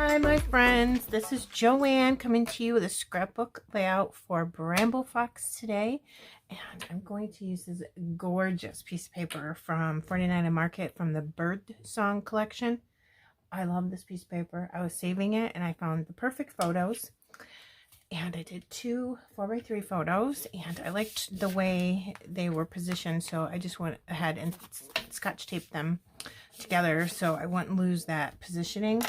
Hi my friends, this is Joanne coming to you with a scrapbook layout for Bramble Fox today, and I'm going to use this gorgeous piece of paper from 49 and Market from the Birdsong collection. I love this piece of paper. I was saving it and I found the perfect photos, and I did two 4x3 photos, and I liked the way they were positioned, so I just went ahead and scotch taped them together so I wouldn't lose that positioning.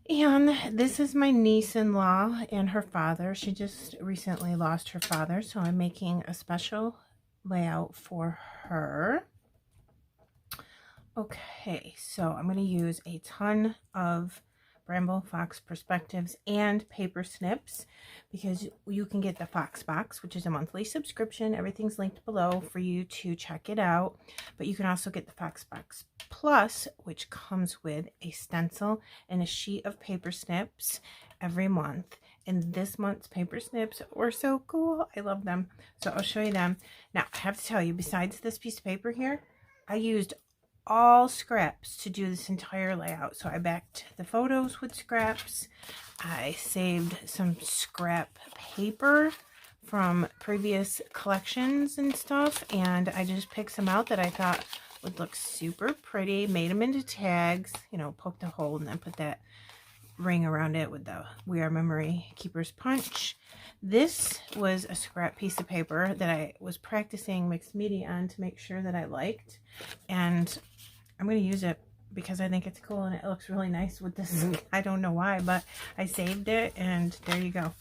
And this is my niece-in-law and her father. She just recently lost her father, so I'm making a special layout for her. Okay, so I'm going to use a ton of Bramble Fox Perspectives and Paper Snips, because you can get the Fox Box, which is a monthly subscription. Everything's linked below for you to check it out. But you can also get the Fox Box Plus, which comes with a stencil and a sheet of paper snips every month. And this month's paper snips were so cool. I love them. So I'll show you them. Now, I have to tell you, besides this piece of paper here, I used all scraps to do this entire layout. So I backed the photos with scraps. I saved some scrap paper from previous collections and stuff, and I just picked some out that I thought would look super pretty, made them into tags, you know, poked a hole and then put that ring around it with the We Are Memory Keeper's Punch. This was a scrap piece of paper that I was practicing mixed media on to make sure that I liked, and I'm going to use it because I think it's cool and it looks really nice with this. I don't know why, but I saved it, and there you go.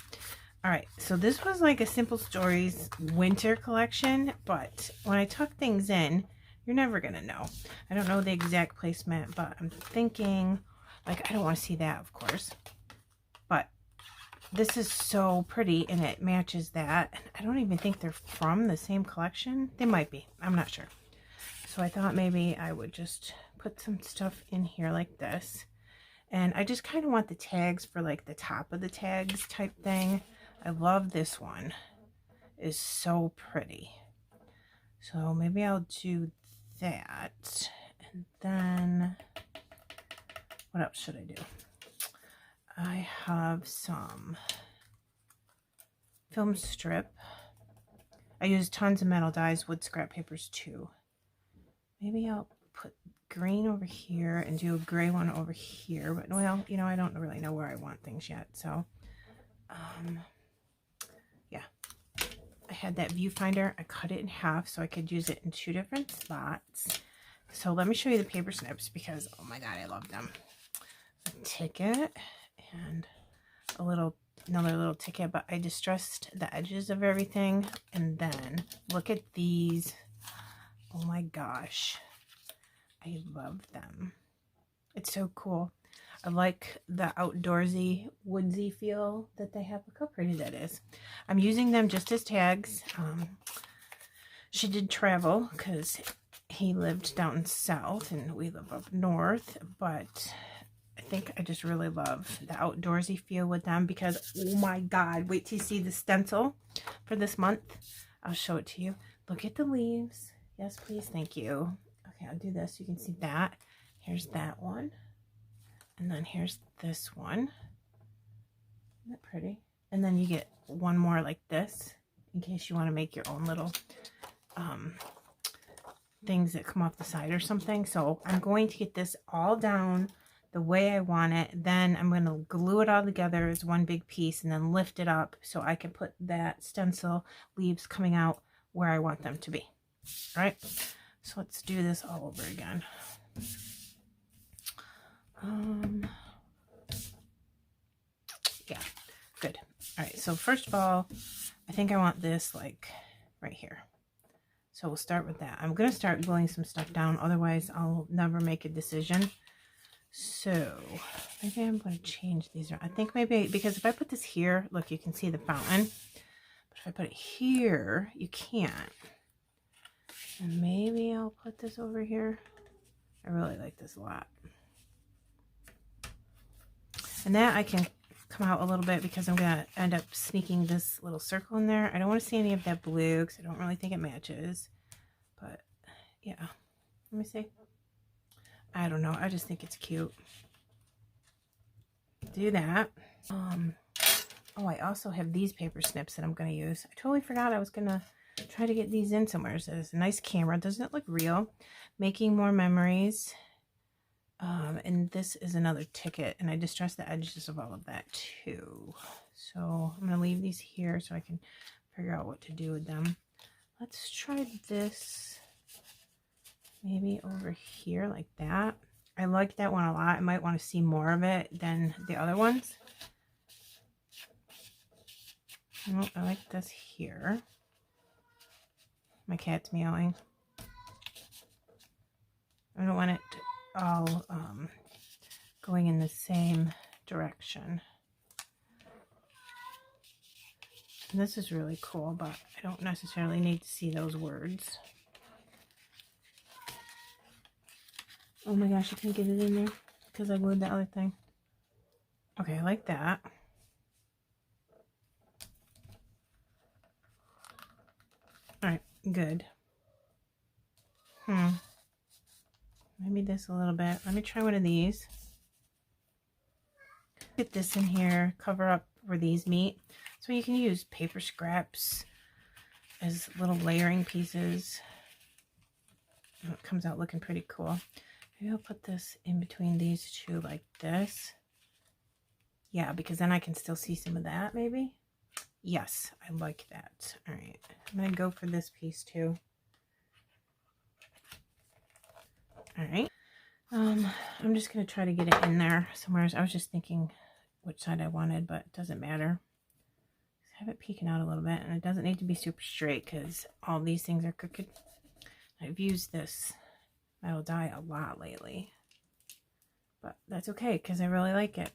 All right, so this was like a Simple Stories winter collection, but when I tuck things in, you're never going to know. I don't know the exact placement, but I'm thinking, like, I don't want to see that, of course, but this is so pretty and it matches that. And I don't even think they're from the same collection. They might be. I'm not sure. So I thought maybe I would just put some stuff in here like this. And I just kind of want the tags for like the top of the tags type thing. I love this one. It's so pretty. So maybe I'll do that. And then what else should I do? I have some film strip. I use tons of metal dies, wood scrap papers too. Maybe I'll put green over here and do a gray one over here. But well, you know, I don't really know where I want things yet. So, yeah. I had that viewfinder. I cut it in half so I could use it in two different spots. So let me show you the paper snips because, oh my God, I love them. A ticket and another little ticket, but I distressed the edges of everything. And then look at these. Oh my gosh, I love them. It's so cool. I like the outdoorsy, woodsy feel that they have. Look how pretty that is. I'm using them just as tags. She did travel because he lived down south and we live up north, but I think I just really love the outdoorsy feel with them because, oh my God, wait till you see the stencil for this month. I'll show it to you. Look at the leaves. Yes, please. Thank you. Okay, I'll do this. You can see that. Here's that one. And then here's this one. Isn't that pretty? And then you get one more like this in case you want to make your own little things that come off the side or something. So I'm going to get this all down the way I want it. Then I'm going to glue it all together as one big piece and then lift it up so I can put that stencil leaves coming out where I want them to be. All right, so let's do this all over again. Yeah, good. All right, so first of all, I think I want this like right here. So we'll start with that. I'm going to start gluing some stuff down, otherwise I'll never make a decision. So maybe I'm going to change these around. I think maybe, because if I put this here, look, you can see the fountain. But if I put it here, you can't. And maybe I'll put this over here. I really like this a lot. And that I can come out a little bit because I'm going to end up sneaking this little circle in there. I don't want to see any of that blue because I don't really think it matches. But yeah, let me see. I don't know. I just think it's cute. do that. Oh, I also have these paper snips that I'm going to use. I totally forgot I was going to try to get these in somewhere. So it's a nice camera. Doesn't it look real? Making more memories. And this is another ticket, and I distressed the edges of all of that too. So I'm going to leave these here so I can figure out what to do with them. Let's try this maybe over here like that. I like that one a lot. I might want to see more of it than the other ones. Oh, I like this here. My cat's meowing. I don't want it all going in the same direction. And this is really cool, but I don't necessarily need to see those words. Oh my gosh, I can't get it in there because I glued the other thing. Okay, I like that. Alright, good. Maybe this a little bit. Let me try one of these. Get this in here, cover up where these meet. So you can use paper scraps as little layering pieces. It comes out looking pretty cool. Maybe I'll put this in between these two like this. Yeah, because then I can still see some of that maybe. Yes, I like that. All right, I'm going to go for this piece too. All right. I'm just going to try to get it in there somewhere. I was just thinking which side I wanted, but it doesn't matter. Just have it peeking out a little bit, and it doesn't need to be super straight because all these things are crooked. I've used this metal die a lot lately, but that's okay because I really like it.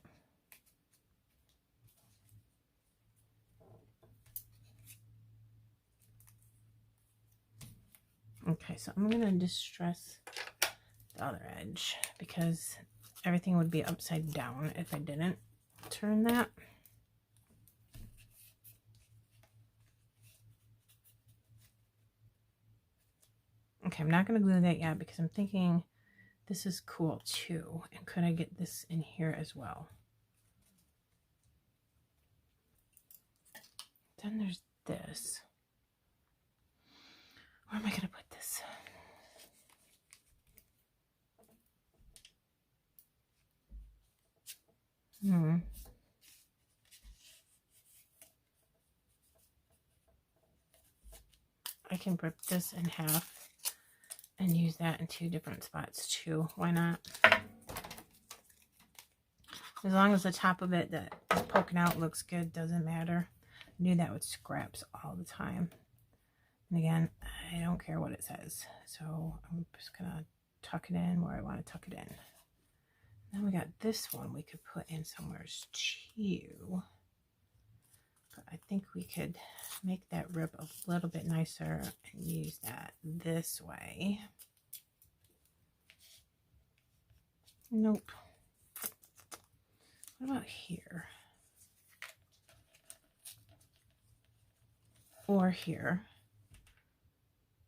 Okay, so I'm going to distress the other edge because everything would be upside down if I didn't turn that. Okay, I'm not going to glue that yet because I'm thinking this is cool too. And could I get this in here as well? Then there's this. Where am I going to put this? I can rip this in half and use that in 2 different spots too. Why not? As long as the top of it that is poking out looks good, doesn't matter. I do that with scraps all the time. And again, I don't care what it says. So I'm just going to tuck it in where I want to tuck it in. Then we got this one we could put in somewhere too. But I think we could make that rib a little bit nicer and use that this way. Nope. What about here? Or here.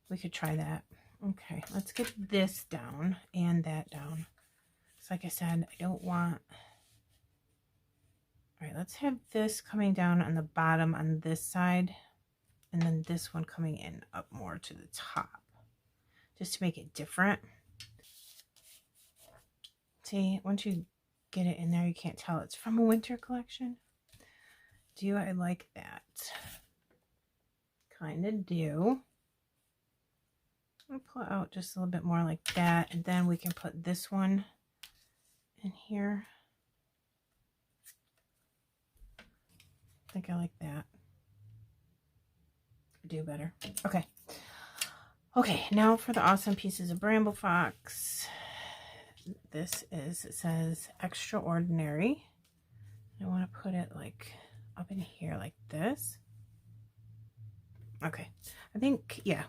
We could try that. Okay, let's get this down and that down. Because like I said, I don't want... All right, let's have this coming down on the bottom on this side. And then this one coming in up more to the top. Just to make it different. See, once you get it in there, you can't tell it's from a winter collection. Do I like that? Kind of do. I'll pull out just a little bit more like that, and then we can put this one in here. I think I like that. I do better. Okay. Okay, now for the awesome pieces of Bramble Fox. This is, it says extraordinary. I want to put it like up in here like this. Okay, I think, yeah,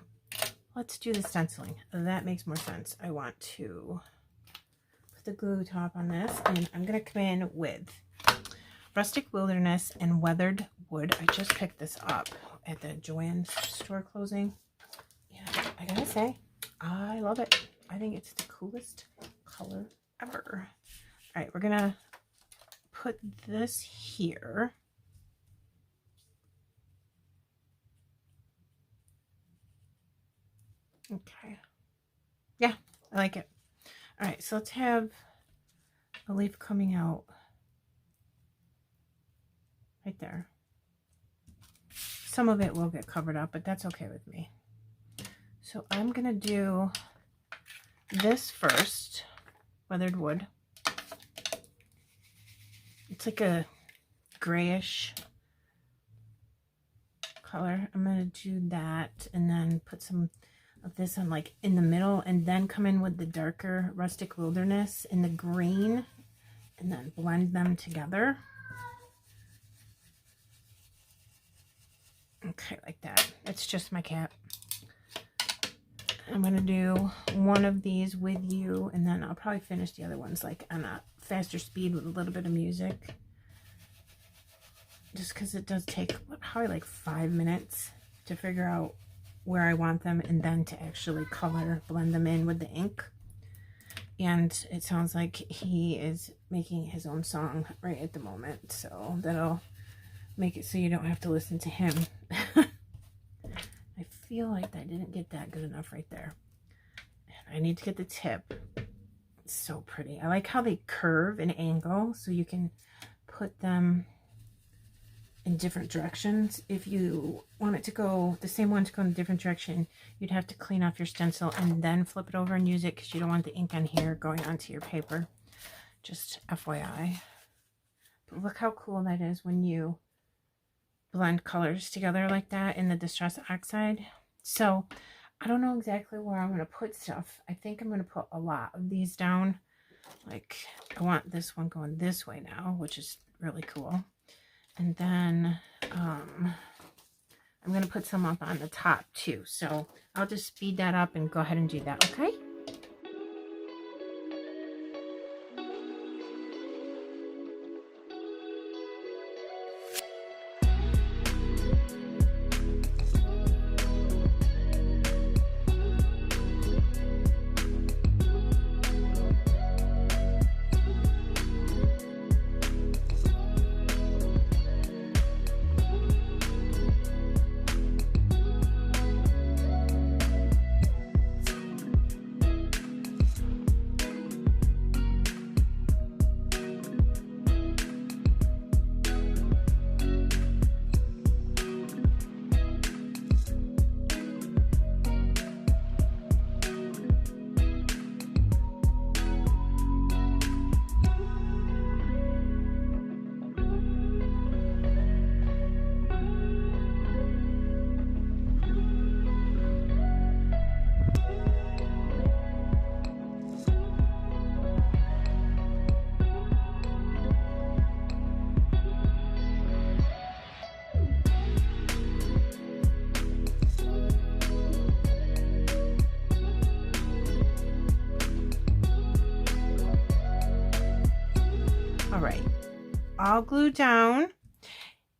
let's do the stenciling. That makes more sense. I want to put the glue top on this, and I'm going to come in with Rustic Wilderness and Weathered Wood. I just picked this up at the Joanne store closing. Yeah, I gotta say, I love it. I think it's the coolest color ever. All right, we're gonna put this here. Okay. Yeah, I like it. All right, so let's have a leaf coming out right there. Some of it will get covered up, but that's okay with me. So I'm gonna do this first, weathered wood. It's like a grayish color. I'm gonna do that and then put some of this on like in the middle, and then come in with the darker rustic wilderness in the green, and then blend them together. Okay, like that. It's just my cat. I'm gonna do one of these with you, and then I'll probably finish the other ones like on a faster speed with a little bit of music, just because it does take probably like 5 minutes to figure out where I want them, and then to actually color blend them in with the ink. And it sounds like he is making his own song right at the moment, so that'll make it so you don't have to listen to him. I feel like I didn't get that good enough right there. And I need to get the tip. It's so pretty. I like how they curve and angle, so you can put them in different directions. If you want it to go, the same one to go in a different direction, you'd have to clean off your stencil and then flip it over and use it, because you don't want the ink on here going onto your paper. Just FYI. But look how cool that is when you blend colors together like that in the Distress Oxide. So I don't know exactly where I'm going to put stuff. I think I'm going to put a lot of these down. Like, I want this one going this way now, which is really cool. And then I'm going to put some up on the top too. So I'll just speed that up and go ahead and do that, okay? All glued down,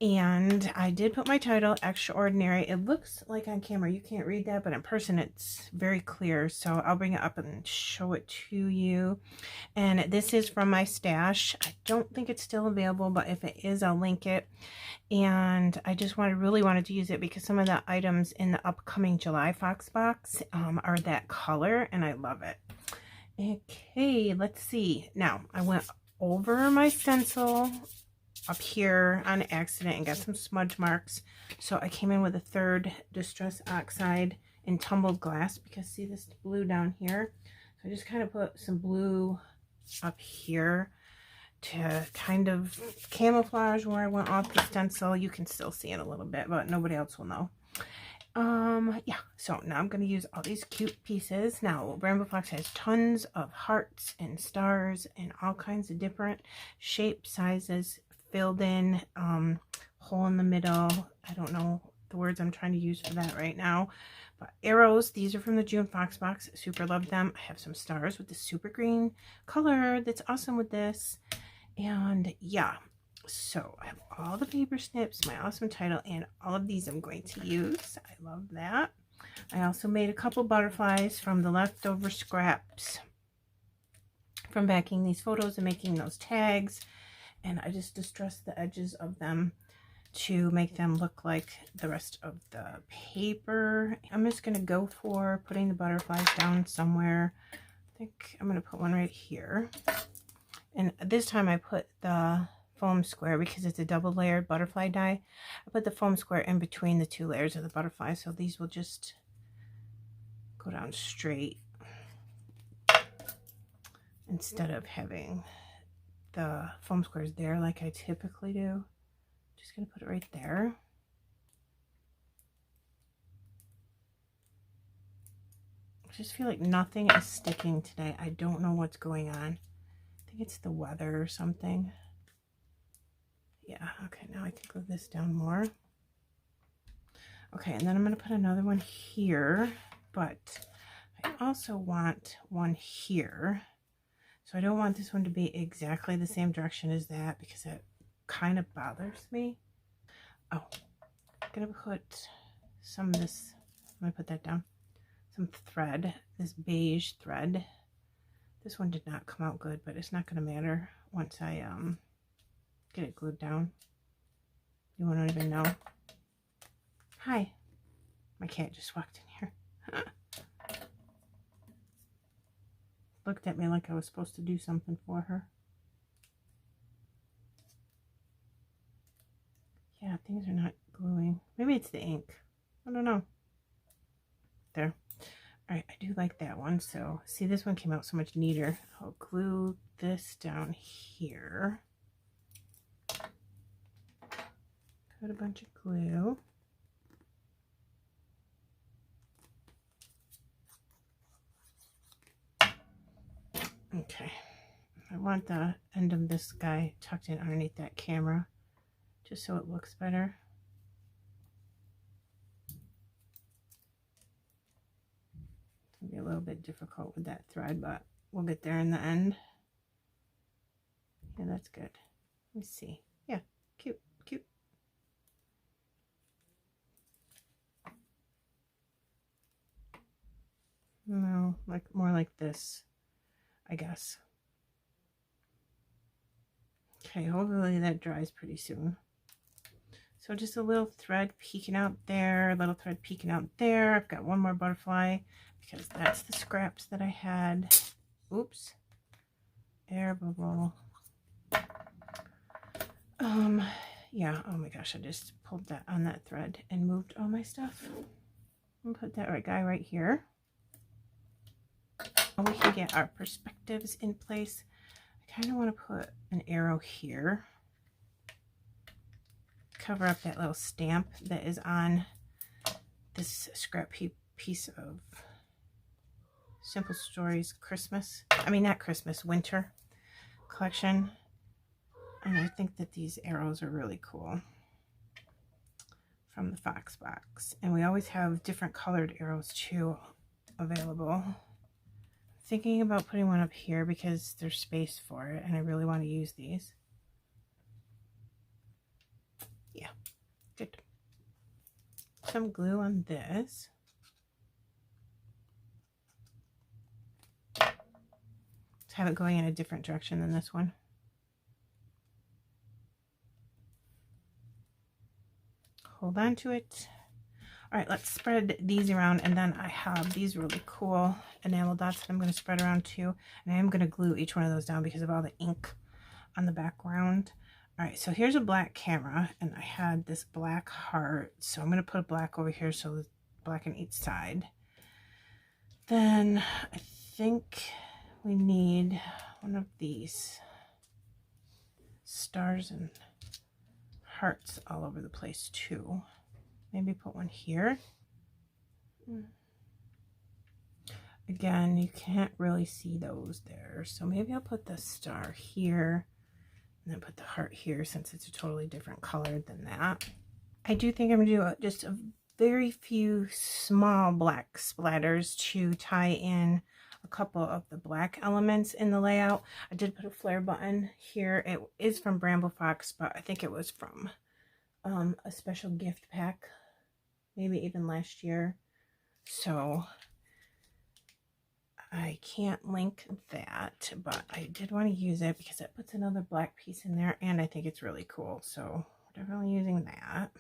and I did put my title, Extraordinary. It looks like on camera you can't read that, but in person it's very clear, so I'll bring it up and show it to you. And this is from my stash. I don't think it's still available, but if it is, I'll link it. And I just really wanted to use it because some of the items in the upcoming July Fox box are that color, and I love it. Okay, let's see. Now, I went over my stencil up here on accident and got some smudge marks, so I came in with a third Distress Oxide in tumbled glass, because see this blue down here, so I just kind of put some blue up here to kind of camouflage where I went off the stencil. You can still see it a little bit, but nobody else will know. Yeah, so now I'm going to use all these cute pieces. Now, Bramble Fox has tons of hearts and stars and all kinds of different shapes, sizes, filled in, hole in the middle. I don't know the words I'm trying to use for that right now. But arrows, these are from the June Fox box. Super love them. I have some stars with the super green color that's awesome with this. And yeah, so I have all the paper snips, my awesome title, and all of these I'm going to use. I love that. I also made a couple butterflies from the leftover scraps from backing these photos and making those tags. and I just distressed the edges of them to make them look like the rest of the paper. I'm just going to go for putting the butterflies down somewhere. I think I'm going to put one right here. And this time I put the foam square, because it's a double layered butterfly die, I put the foam square in between the two layers of the butterfly, so these will just go down straight instead of having the foam squares there like I typically do. Just gonna put it right there. I just feel like nothing is sticking today. I don't know what's going on. I think it's the weather or something. Yeah, okay, now I can glue this down more. Okay, and then I'm going to put another one here, but I also want one here. So I don't want this one to be exactly the same direction as that, because it kind of bothers me. Oh, I'm going to put some of this, I'm going to put that down, some thread, this beige thread. This one did not come out good, but it's not going to matter once I get it glued down. You won't even know. Hi. My cat just walked in here. Looked at me like I was supposed to do something for her. Yeah, things are not gluing. Maybe it's the ink. I don't know. There. Alright, I do like that one. So, see, this one came out so much neater. I'll glue this down here. Put a bunch of glue. Okay. I want the end of this guy tucked in underneath that camera, just so it looks better. It's going to be a little bit difficult with that thread, but we'll get there in the end. Yeah, that's good. Let me see. Yeah, cute, cute. No, like more like this, I guess. Okay, hopefully that dries pretty soon. So just a little thread peeking out there, a little thread peeking out there. I've got one more butterfly because that's the scraps that I had. Oops. Air bubble. Yeah, oh my gosh, I just pulled that on that thread and moved all my stuff. I'll put that guy right here. We can get our perspectives in place. I kind of want to put an arrow here. Cover up that little stamp that is on this scrap piece of Simple Stories Christmas. I mean, not Christmas, winter collection. And I think that these arrows are really cool from the Fox box. And we always have different colored arrows too available. Thinking about putting one up here because there's space for it and I really want to use these. Yeah, good. Some glue on this. Let's have it going in a different direction than this one. Hold on to it. All right, let's spread these around, and then I have these really cool enamel dots that I'm going to spread around too, and I am going to glue each one of those down because of all the ink on the background. All right, so here's a black camera, and I had this black heart, so I'm going to put a black over here so it's black on each side. Then I think we need one of these stars and hearts all over the place too. Maybe put one here. Again, you can't really see those there, so maybe I'll put the star here and then put the heart here since it's a totally different color than that. I do think I'm going to do just a very few small black splatters to tie in a couple of the black elements in the layout. I did put a flare button here. It is from Bramble Fox, but I think it was from a special gift pack, maybe even last year. So I can't link that, but I did want to use it because it puts another black piece in there, and I think it's really cool. So we're definitely using that.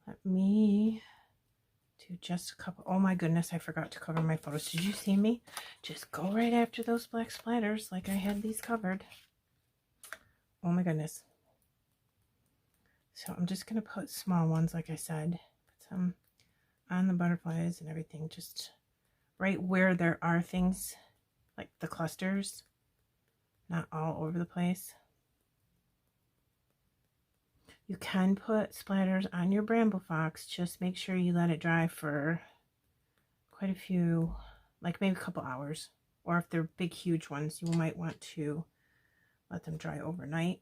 Let me do just a couple. Oh my goodness, I forgot to cover my photos. Did you see me? Just go right after those black splatters like I had these covered. Oh my goodness. So I'm just going to put small ones, like I said. Put some on the butterflies and everything, just right where there are things, like the clusters, not all over the place. You can put splatters on your Bramble Fox, just make sure you let it dry for quite a few, like maybe a couple hours. Or if they're big, huge ones, you might want to let them dry overnight,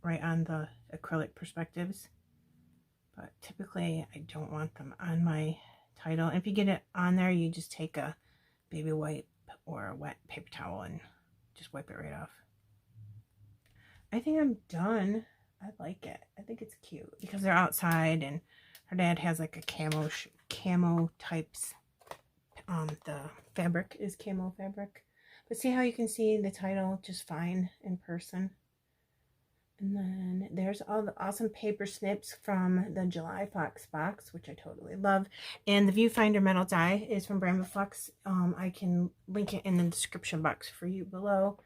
right on the acrylic perspectives. But typically, I don't want them on my title. And if you get it on there, you just take a baby wipe or a wet paper towel and just wipe it right off. I think I'm done. I like it. I think it's cute because they're outside, and her dad has like a camo types. The fabric is camo fabric. But see how you can see the title just fine in person. And then there's all the awesome paper snips from the July Fox box, which I totally love. And the Viewfinder metal die is from Bramble Fox. I can link it in the description box for you below.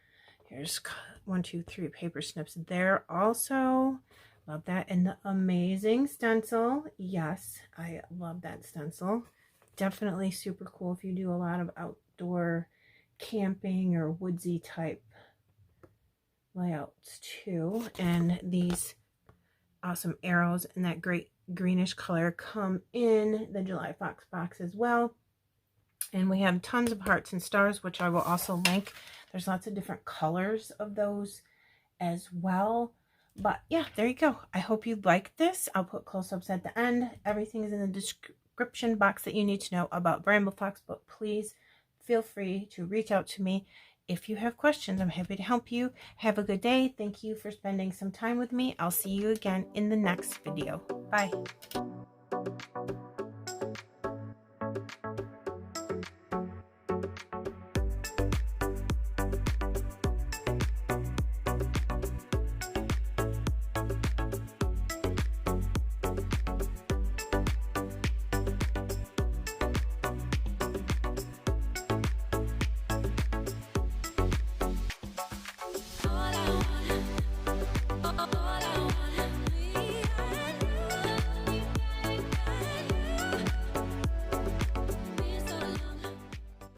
Here's 1, 2, 3 paper snips there also. Love that. And the amazing stencil. Yes, I love that stencil. Definitely super cool if you do a lot of outdoor camping or woodsy type layouts too. And these awesome arrows in that great greenish color come in the July Fox box as well. And we have tons of hearts and stars, which I will also link. There's lots of different colors of those as well. But yeah, there you go. I hope you like this. I'll put close-ups at the end. Everything is in the description box that you need to know about Bramble Fox, but please feel free to reach out to me if you have questions. I'm happy to help you. Have a good day. Thank you for spending some time with me. I'll see you again in the next video. Bye.